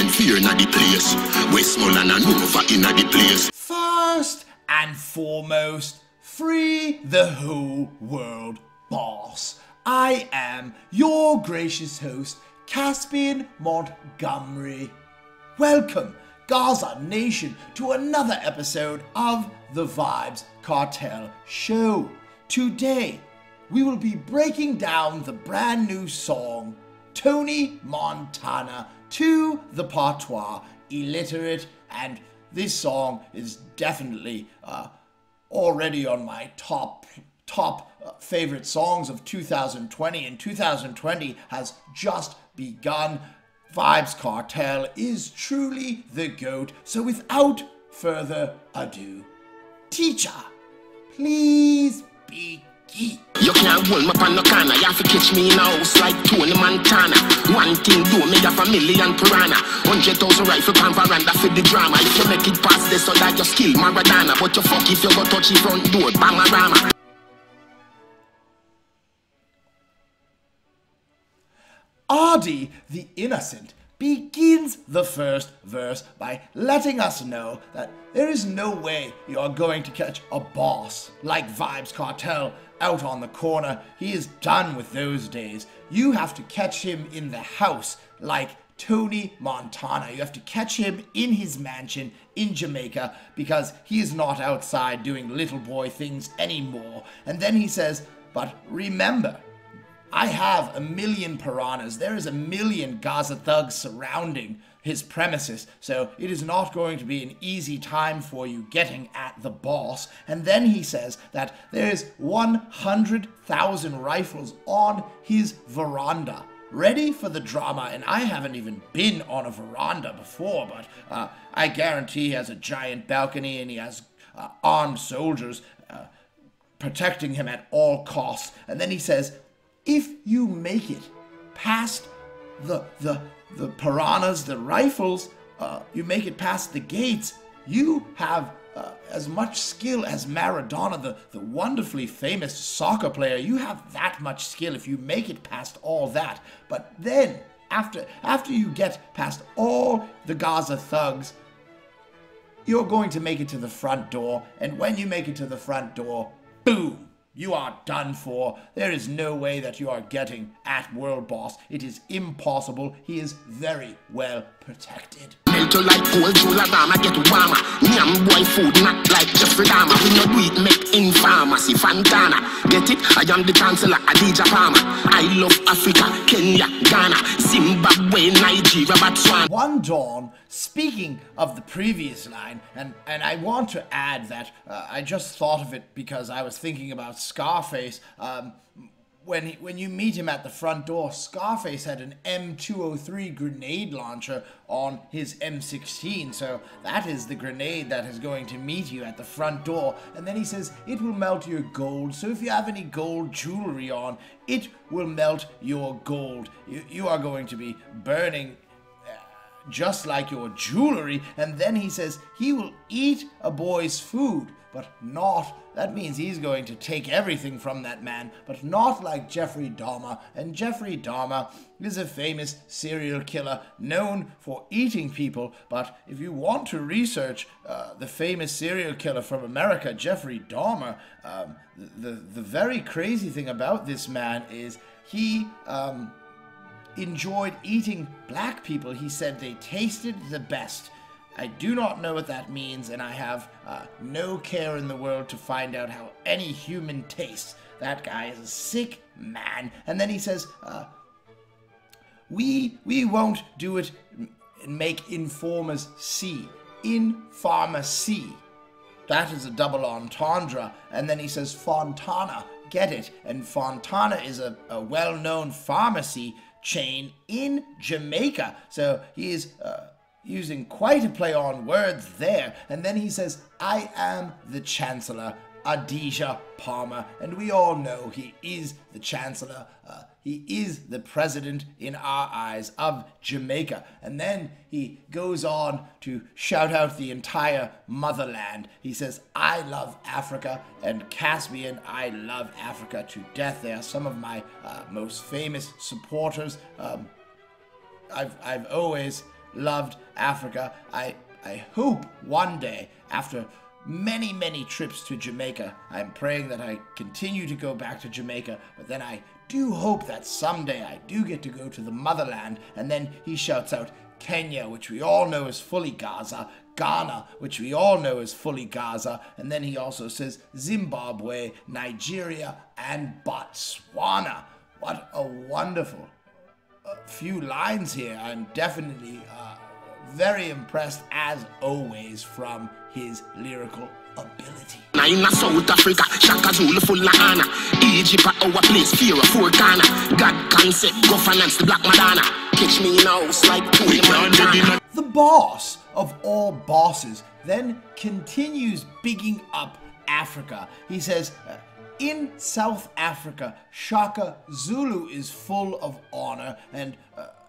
fear in the place. Westmoreland and Nova in the place. First and foremost, free the whole world, boss. I am your gracious host, Caspian Montgomery. Welcome, Gaza Nation, to another episode of the Vybz Kartel Show. Today, we will be breaking down the brand new song, Tony Montana, to the patois illiterate, and this song is definitely already on my top favorite songs of 2020, and 2020 has just begun. Vybz Kartel is truly the GOAT, so without further ado, teacher, please begin. You can't hold me on no corner. You have to catch me in a house like Tony Montana. One thing do me have a million piranha. 100,000 rifle pan veranda for the drama. If you make it past this, so that you skill Maradona. But you fuck if you go touch the front door, Bangarama. Ardy the Innocent begins the first verse by letting us know that there is no way you are going to catch a boss like Vybz Kartel out on the corner. He is done with those days. You have to catch him in the house like Tony Montana. You have to catch him in his mansion in Jamaica because he is not outside doing little boy things anymore. And then he says, but remember, I have 1 million piranhas. There is 1 million Gaza thugs surrounding his premises, so it is not going to be an easy time for you getting at the boss. And then he says that there is 100,000 rifles on his veranda, ready for the drama. And I haven't even been on a veranda before, but I guarantee he has a giant balcony and he has armed soldiers protecting him at all costs. And then he says, if you make it past the piranhas, the rifles, you make it past the gates, you have as much skill as Maradona, the wonderfully famous soccer player. You have that much skill if you make it past all that. But then, after you get past all the Gaza thugs, you're going to make it to the front door. And when you make it to the front door, boom! You are done for. There is no way that you are getting at World Boss. It is impossible. He is very well protected. Mental like cold, Jularama get warmer. Nyam boy food, not like Jeffrey Dahmer. We no do it, make in pharmacy, Fantana. Get it? I am the chancellor, Adija Palmer. I love Africa, Kenya, Ghana, Zimbabwe, Nigeria, Botswana. One dawn, speaking of the previous line, and I want to add that I just thought of it because I was thinking about Scarface. When you meet him at the front door, Scarface had an M203 grenade launcher on his M16, so that is the grenade that is going to meet you at the front door. And then he says, it will melt your gold, so if you have any gold jewelry on, it will melt your gold. You are going to be burning just like your jewelry. And then he says he will eat a boy's food, but not, that means he's going to take everything from that man, but not like Jeffrey Dahmer. And Jeffrey Dahmer is a famous serial killer known for eating people. But if you want to research the famous serial killer from America, Jeffrey Dahmer, the very crazy thing about this man is he enjoyed eating black people. He said they tasted the best. I do not know what that means, and I have no care in the world to find out how any human tastes. That guy is a sick man. And then he says, we won't do it and make informers see. In pharmacy. That is a double entendre. And then he says Fontana. Get it? And Fontana is a well-known pharmacy chain in Jamaica. So he is using quite a play on words there. And then he says, I am the Chancellor, Adija Palmer. And we all know he is the Chancellor. He is the president in our eyes of Jamaica. And then he goes on to shout out the entire motherland. He says, I love Africa, and Caspian, I love Africa to death. They are some of my most famous supporters. I've always loved Africa. I hope one day, after many, many trips to Jamaica, I'm praying that I continue to go back to Jamaica, but then I do hope that someday I do get to go to the motherland. And then he shouts out Kenya, which we all know is fully Gaza, Ghana, which we all know is fully Gaza, and then he also says Zimbabwe, Nigeria, and Botswana. What a wonderful few lines here. I'm definitely very impressed, as always, from his lyrical ability. Now in South Africa, Shaka Zulu full of honor. Egypt at our place, fear of four corner. God concept, governance, the Black Madonna. Catch me in a house like two in Montana. The boss of all bosses then continues bigging up Africa. He says, in South Africa, Shaka Zulu is full of honor, and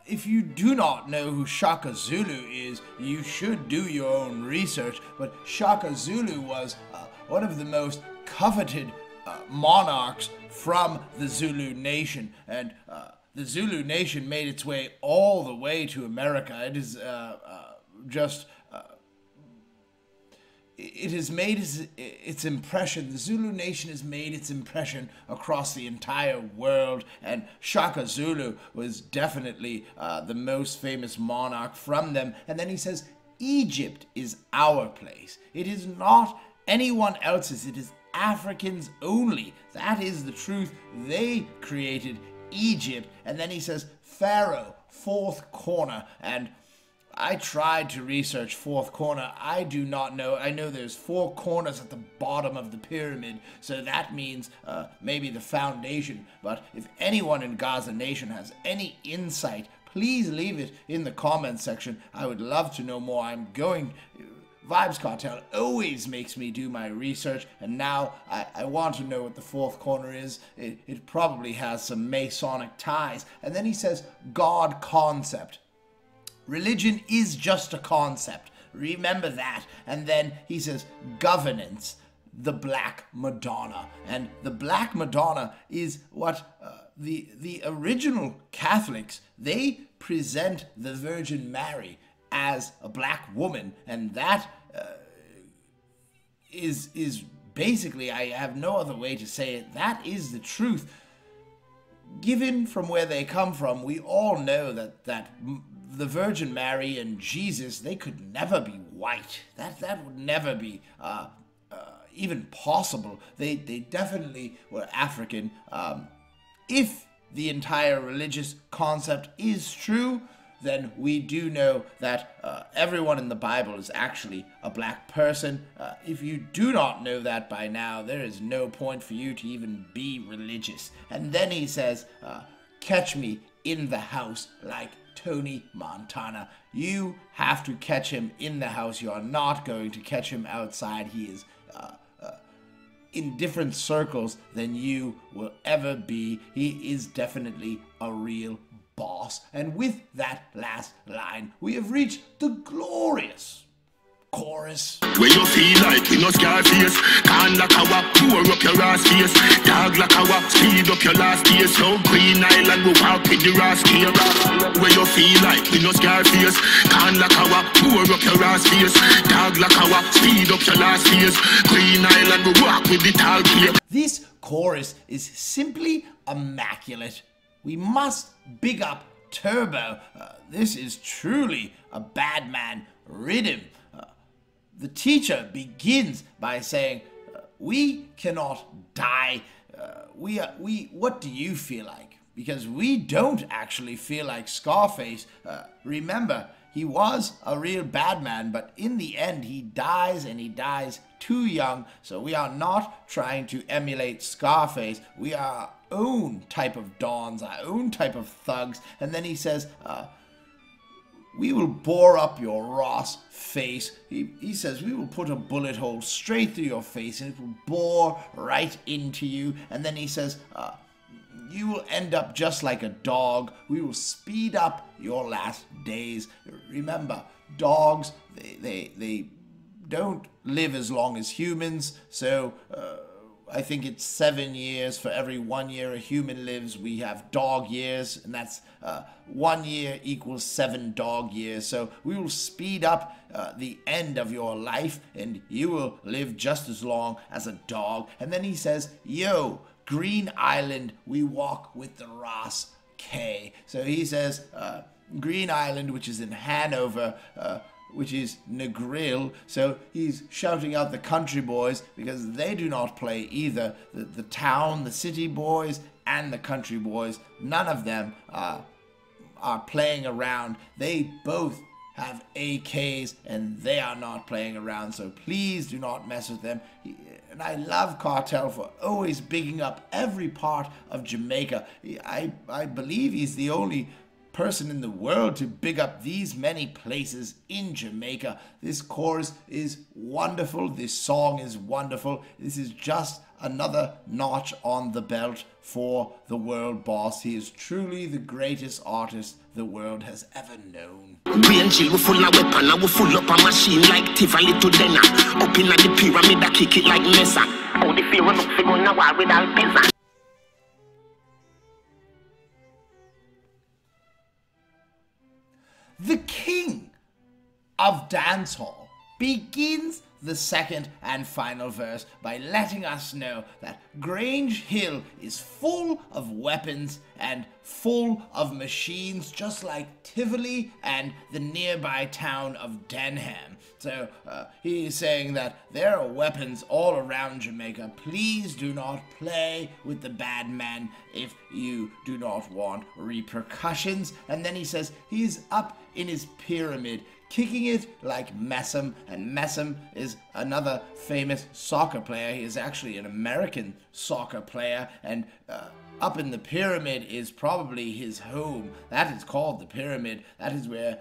if you do not know who Shaka Zulu is, you should do your own research. But Shaka Zulu was one of the most coveted monarchs from the Zulu nation, and the Zulu nation made its way all the way to America. It is it has made its impression. The Zulu nation has made its impression across the entire world, and Shaka Zulu was definitely the most famous monarch from them. And then he says, Egypt is our place. It is not anyone else's. It is Africans only. That is the truth. They created Egypt. And then he says, Pharaoh, fourth corner. And I tried to research fourth corner. I do not know. I know there's four corners at the bottom of the pyramid, so that means maybe the foundation. But if anyone in Gaza Nation has any insight, please leave it in the comments section. I would love to know more. Vybz Kartel always makes me do my research, and now I want to know what the fourth corner is. It probably has some Masonic ties. And then he says, God concept. Religion is just a concept. Remember that. And then he says, governance, the Black Madonna. And the Black Madonna is what the original Catholics, they present the Virgin Mary as a black woman. And that is basically, I have no other way to say it, that is the truth. Given from where they come from, we all know that the Virgin Mary and Jesus, they could never be white. That would never be even possible. They definitely were African. If the entire religious concept is true, then we do know that everyone in the Bible is actually a black person. If you do not know that by now, there is no point for you to even be religious. And then he says, catch me in the house like Tony Montana. You have to catch him in the house. You are not going to catch him outside. He is in different circles than you will ever be. He is definitely a real boss. And with that last line, we have reached the glorious chorus. Where you feel like we no scar face, can like our pour up your ass face, dog like our speed up your last days. So Green Island we walk with the rascal. Where you feel like we no scar face, can like our pour up your ass face, dog like our speed up your last days. Green Island we walk with the tall cape. This chorus is simply immaculate. We must big up Turbo. This is truly a bad man rhythm. The teacher begins by saying, we cannot die. What do you feel like? Because we don't actually feel like Scarface. Remember, he was a real bad man, but in the end he dies, and he dies too young. So we are not trying to emulate Scarface. We are our own type of dons, our own type of thugs. And then he says, we will bore up your Ross face. He says, we will put a bullet hole straight through your face, and it will bore right into you. And then he says, you will end up just like a dog. We will speed up your last days. Remember, dogs, they don't live as long as humans, so I think it's 7 years for every 1 year a human lives. We have dog years, and that's 1 year equals 7 dog years. So we will speed up the end of your life, and you will live just as long as a dog. And then he says, yo, Green Island, we walk with the Ross K. So he says, Green Island, which is in Hanover, which is Negril. So he's shouting out the country boys because they do not play either. The town, the city boys, and the country boys, none of them are playing around. They both have AKs and they are not playing around. So please do not mess with them. And I love Kartel for always bigging up every part of Jamaica. I believe he's the only person in the world to big up these many places in Jamaica. This chorus is wonderful. This song is wonderful. This is just another notch on the belt for the world boss. He is truly the greatest artist the world has ever known. Brain chill, we full of weapon, and we full up a machine like Tivoli to Denner. Up in the pyramid, I kick it like Mesa. How the fear look for going to war with Alpizza. The king of dancehall begins the second and final verse by letting us know that Grange Hill is full of weapons and full of machines, just like Tivoli and the nearby town of Denham. So he is saying that there are weapons all around Jamaica. Please do not play with the bad men if you do not want repercussions. And then he says he's up in his pyramid, kicking it like Messam, and Messam is another famous soccer player. He is actually an American soccer player, and up in the pyramid is probably his home. That is called the pyramid. That is where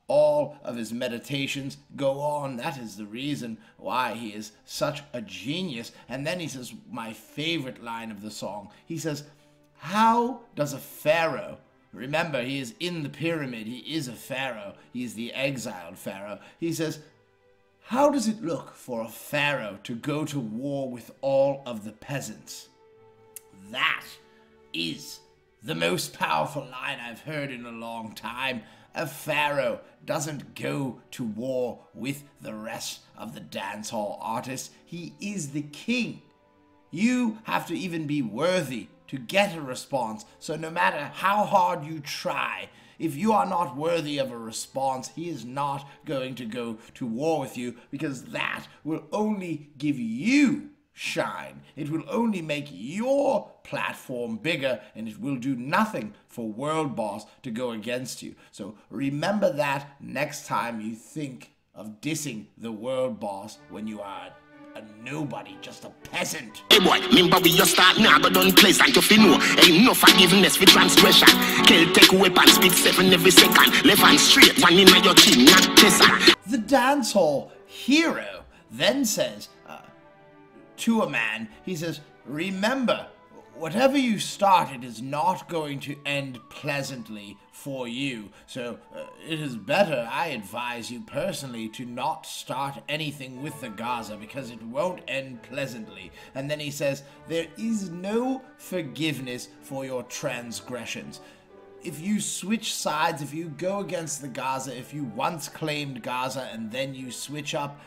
all of his meditations go on. That is the reason why he is such a genius. And then he says my favorite line of the song. He says, how does a pharaoh, remember, he is in the pyramid. He is a pharaoh. He is the exiled pharaoh. He says, how does it look for a pharaoh to go to war with all of the peasants? That is the most powerful line I've heard in a long time. A pharaoh doesn't go to war with the rest of the dancehall artists. He is the king. You have to even be worthy to get a response. So no matter how hard you try, if you are not worthy of a response, he is not going to go to war with you, because that will only give you shine. It will only make your platform bigger, and it will do nothing for World Boss to go against you. So remember that next time you think of dissing the World Boss when you are a nobody, just a peasant. Hey boy, remember we just start now, but don't play like you know. Ain't no forgiveness for transgression. Kill, take weapons, speed 7 every second. Left hand straight, one in your chin, not tessa. The dancehall hero then says to a man, he says, remember, whatever you started is not going to end pleasantly for you. So it is better, I advise you personally, to not start anything with the Gaza, because it won't end pleasantly. And then he says, there is no forgiveness for your transgressions. If you switch sides, if you go against the Gaza, if you once claimed Gaza and then you switch up,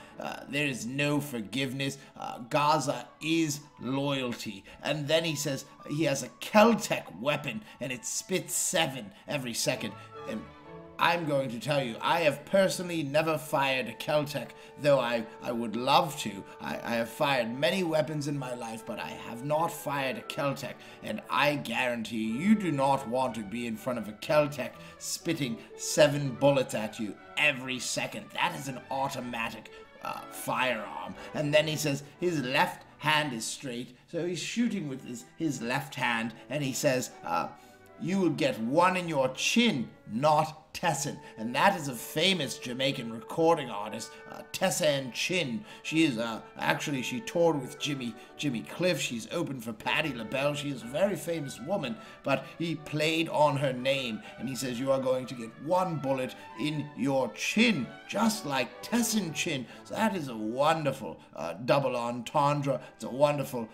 there is no forgiveness. Gaza is loyalty. And then he says he has a Keltec weapon and it spits 7 every second. And I'm going to tell you, I have personally never fired a Keltec, though I would love to. I have fired many weapons in my life, but I have not fired a Keltec, and I guarantee you do not want to be in front of a Keltec spitting 7 bullets at you every second. That is an automatic firearm. And then he says his left hand is straight, so he's shooting with his left hand, and he says, you will get 1 in your chin, not Tessin. And that is a famous Jamaican recording artist, Tessin Chin. She is actually, she toured with Jimmy Cliff. She's opened for Patti LaBelle. She is a very famous woman, but he played on her name, and he says you are going to get one bullet in your chin, just like Tessin Chin. So that is a wonderful double entendre. It's a wonderful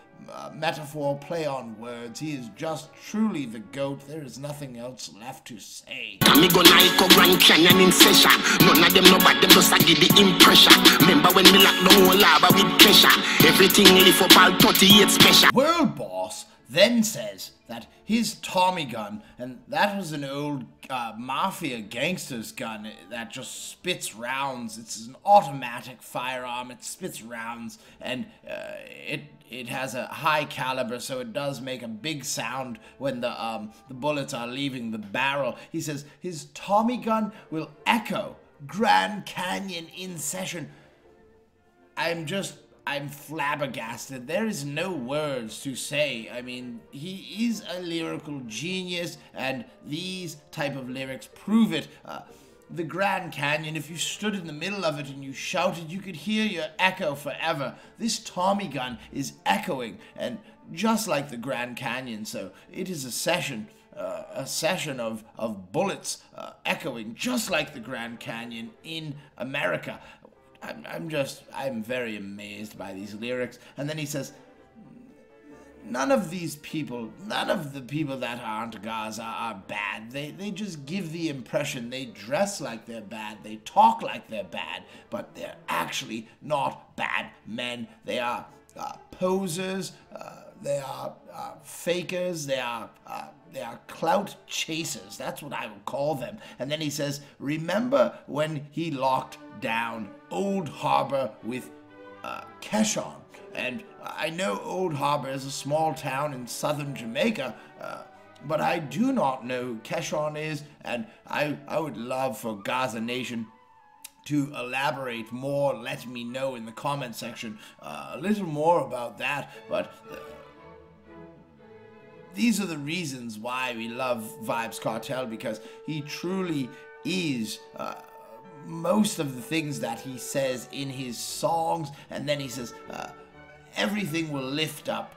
metaphor, play on words. He is just truly the GOAT. There is nothing else left to say. Me go Nike Grand Canyon in session. None of them know about them, just I give the impression. Remember when me lock down whole lava with pressure. Everything lift up all 38 special. World Boss then says that his Tommy gun, and that was an old mafia gangster's gun that just spits rounds. It's an automatic firearm. It spits rounds, and it has a high caliber, so it does make a big sound when the bullets are leaving the barrel. He says his Tommy gun will echo Grand Canyon in session. I'm flabbergasted. There is no words to say. I mean, he is a lyrical genius, and these type of lyrics prove it. The Grand Canyon, if you stood in the middle of it and you shouted, you could hear your echo forever. This Tommy gun is echoing, and just like the Grand Canyon, so it is a session of bullets echoing just like the Grand Canyon in America. I'm very amazed by these lyrics. And then he says, none of the people that aren't Gaza are bad. They just give the impression. They dress like they're bad. They talk like they're bad, but they're actually not bad men. They are posers. They are fakers. They are clout chasers. That's what I would call them. And then he says, remember when he locked down Old Harbor with Keshon? And I know Old Harbor is a small town in southern Jamaica, but I do not know who Keshon is, and I would love for Gaza Nation to elaborate more. Let me know in the comment section a little more about that. But these are the reasons why we love Vybz Kartel, because he truly is most of the things that he says in his songs. And then he says everything will lift up.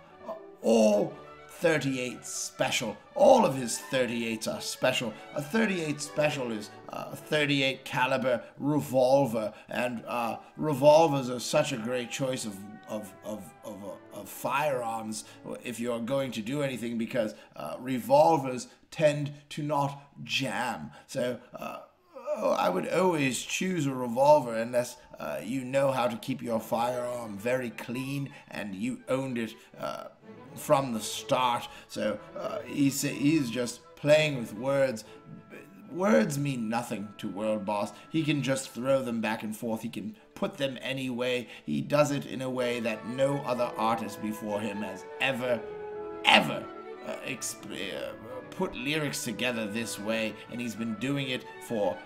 All 38 special. All of his 38s are special. A 38 special is a 38 caliber revolver, and revolvers are such a great choice of firearms if you're going to do anything, because revolvers tend to not jam. So I would always choose a revolver unless you know how to keep your firearm very clean and you owned it from the start. So he's just playing with words. Words mean nothing to World Boss. He can just throw them back and forth. He can put them any way. He does it in a way that no other artist before him has ever put lyrics together this way, and he's been doing it for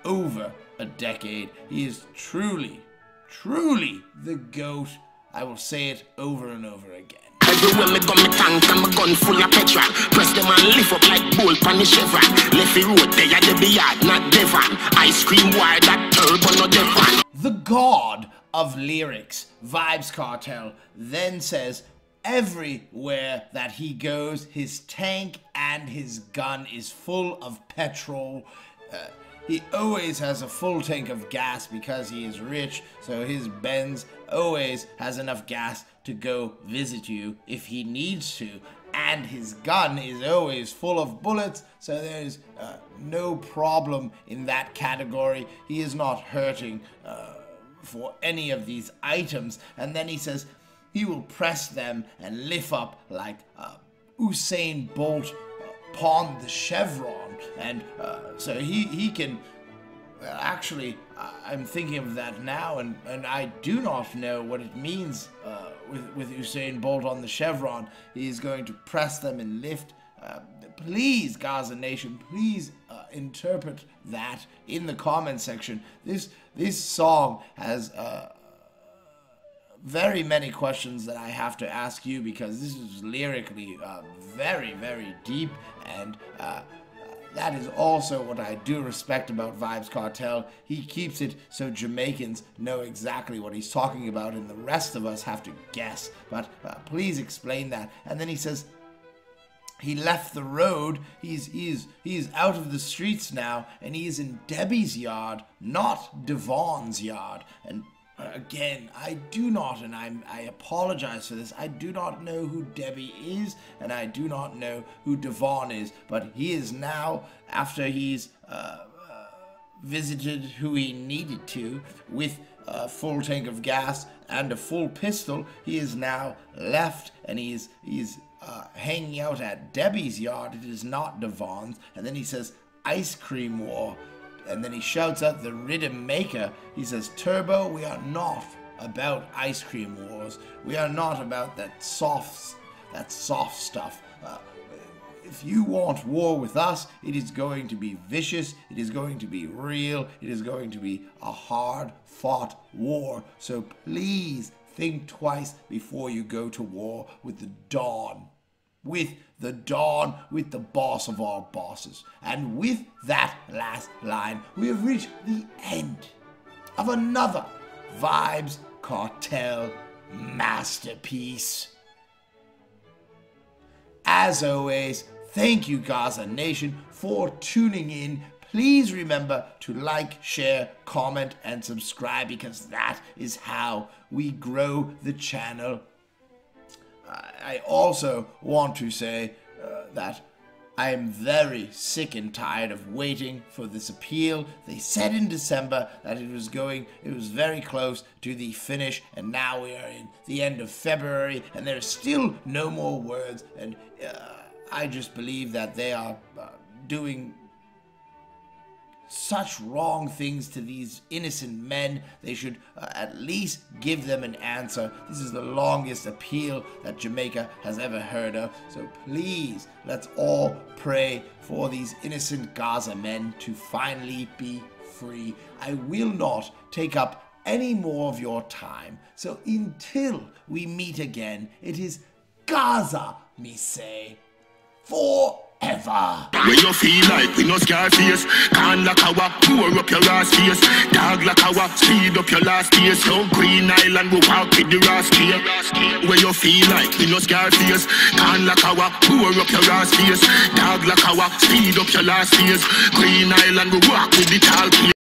over a decade. He is truly the GOAT. I will say it over and over again. Everywhere me go, me tank and my gun full of petrol. Press them and lift up like bull pan the chevron. Leffy road, they are the yard, not Devon. Ice cream wire, that turbo, not Devon. The god of lyrics, Vybz Kartel, then says everywhere that he goes, his tank and his gun is full of petrol. He always has a full tank of gas because he is rich, so his Benz always has enough gas to go visit you if he needs to. And his gun is always full of bullets, so there's no problem in that category. He is not hurting for any of these items. And then he says he will press them and lift up like Usain Bolt upon the chevron. And so he can actually, I'm thinking of that now, and I do not know what it means with Usain Bolt on the chevron. He's going to press them and lift. Please, Gaza Nation, please interpret that in the comment section. This song has very many questions that I have to ask you, because this is lyrically very, very deep, and that is also what I do respect about Vybz Kartel. He keeps it so Jamaicans know exactly what he's talking about and the rest of us have to guess. But please explain that. And then he says, he left the road, he's out of the streets now, and he is in Debbie's yard, not Devon's yard. And again, I do not, and I apologize for this, I do not know who Debbie is, and I do not know who Devon is, but he is now, after he's visited who he needed to with a full tank of gas and a full pistol, he is now left, and he's hanging out at Debbie's yard. It is not Devon's. And then he says, ice cream war. And then he shouts out the rhythm maker. He says, Turbo, we are not about ice cream wars. We are not about that soft stuff. If you want war with us, it is going to be vicious. It is going to be real. It is going to be a hard-fought war. So please think twice before you go to war with the Dawn. With the Dawn, with the boss of all bosses. And with that last line, we have reached the end of another Vybz Kartel masterpiece. As always, thank you, Gaza Nation, for tuning in. Please remember to like, share, comment, and subscribe, because that is how we grow the channel. I also want to say that I am very sick and tired of waiting for this appeal. They said in December that it was very close to the finish, and now we are in the end of February, and there's still no more words, and I just believe that they are doing such wrong things to these innocent men. They should at least give them an answer. This is the longest appeal that Jamaica has ever heard of. So please, let's all pray for these innocent Gaza men to finally be free. I will not take up any more of your time. So until we meet again, it is Gaza, me say, forever. When you feel like we no scar face, can like our pour up your ass face, dog like our speed up your last days. So Green Island we walk with the rascal. When you feel like we no scar face, can like our pour up your ass face, dog like our speed up your last days. Green Island we walk with the tall